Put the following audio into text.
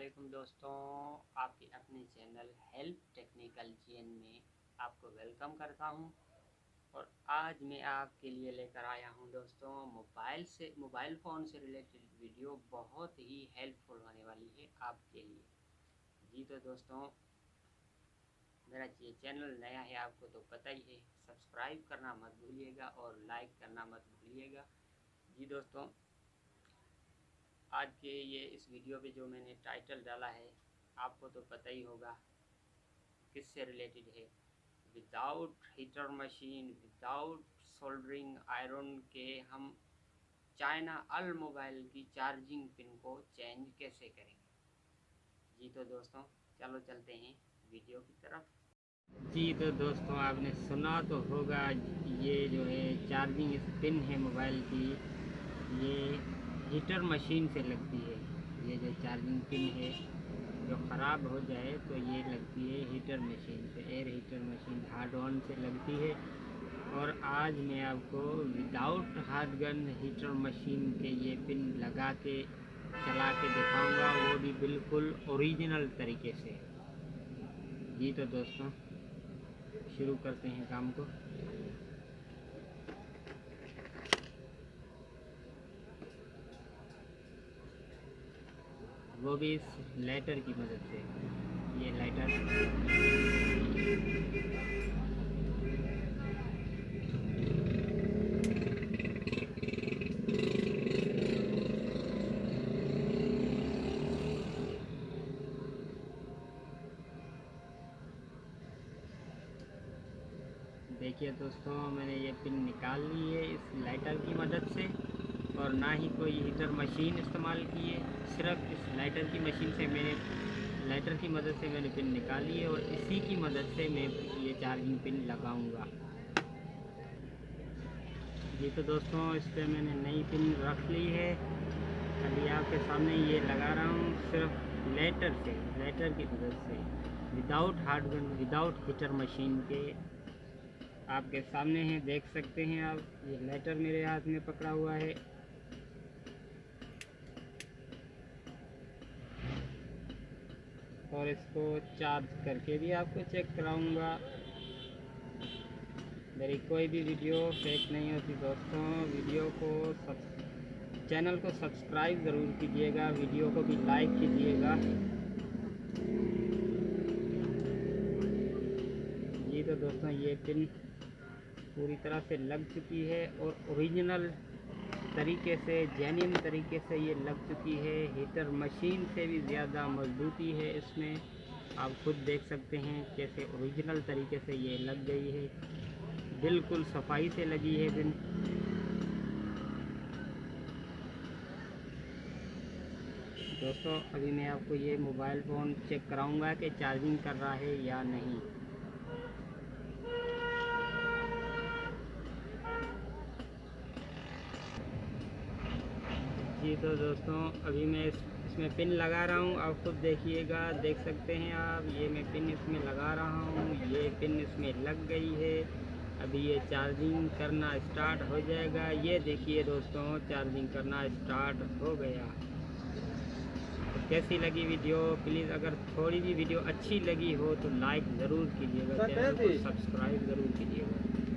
अस्सलामुअलैकुम दोस्तों, आपके अपने चैनल हेल्प टेक्निकल चेन में आपको वेलकम करता हूं। और आज मैं आपके लिए लेकर आया हूं दोस्तों मोबाइल फ़ोन से रिलेटेड वीडियो बहुत ही हेल्पफुल होने वाली है आपके लिए। जी तो दोस्तों, मेरा ये चैनल नया है आपको तो पता ही है, सब्सक्राइब करना मत भूलिएगा और लाइक करना मत भूलिएगा। जी दोस्तों, आज के इस वीडियो पे जो मैंने टाइटल डाला है आपको तो पता ही होगा किससे रिलेटेड है। Without heater machine, without soldering iron के हम चाइना अल मोबाइल की चार्जिंग पिन को चेंज कैसे करेंगे। जी तो दोस्तों, चलो चलते हैं वीडियो की तरफ। जी तो दोस्तों, आपने सुना तो होगा, ये जो है चार्जिंग पिन है मोबाइल की, ये हीटर मशीन से लगती है। ये जो चार्जिंग पिन है जो ख़राब हो जाए तो ये लगती है हीटर मशीन से, air heater machine hard on से लगती है। और आज मैं आपको without hard gun heater machine के ये पिन लगा के चला के दिखाऊंगा, वो भी बिल्कुल ओरिजिनल तरीके से। जी तो दोस्तों, शुरू करते हैं काम को। वो भी इस लाइटर की मदद से। ये लाइटर देखिए दोस्तों, मैंने ये पिन निकाल ली है इस लाइटर की मदद से, और ना ही कोई हीटर मशीन इस्तेमाल की है, सिर्फ इस लाइटर की मशीन से लाइटर की मदद से मैंने पिन निकाली है और इसी की मदद से मैं ये चार्जिंग पिन लगाऊंगा। जी तो दोस्तों, इस पर मैंने नई पिन रख ली है। अभी आपके सामने ये लगा रहा हूँ सिर्फ लाइटर की मदद से, without hard gun, without heater machine के। आपके सामने हैं, देख सकते हैं आप। ये लाइटर मेरे हाथ में पकड़ा हुआ है। और इसको चार्ज करके भी आपको चेक कराऊंगा। मेरी कोई भी वीडियो फेक नहीं होती दोस्तों। चैनल को सब्सक्राइब ज़रूर कीजिएगा, वीडियो को भी लाइक कीजिएगा। जी तो दोस्तों, ये पिन पूरी तरह से लग चुकी है और ओरिजिनल तरीके से, जेन्युइन तरीके से ये लग चुकी है। हीटर मशीन से भी ज़्यादा मजबूती है इसमें। आप खुद देख सकते हैं कैसे ओरिजिनल तरीके से ये लग गई है, बिल्कुल सफाई से लगी है पिन। दोस्तों, अभी मैं आपको ये मोबाइल फ़ोन चेक कराऊंगा कि चार्जिंग कर रहा है या नहीं। जी तो दोस्तों, अभी मैं इसमें पिन लगा रहा हूँ, आप खुद देखिएगा, देख सकते हैं आप। ये मैं पिन इसमें लगा रहा हूँ, ये पिन इसमें लग गई है। अभी ये चार्जिंग करना स्टार्ट हो जाएगा। ये देखिए दोस्तों, चार्जिंग करना स्टार्ट हो गया। तो कैसी लगी वीडियो? प्लीज़ अगर थोड़ी भी वीडियो अच्छी लगी हो तो लाइक ज़रूर कीजिएगा, चैनल को सब्सक्राइब ज़रूर कीजिएगा।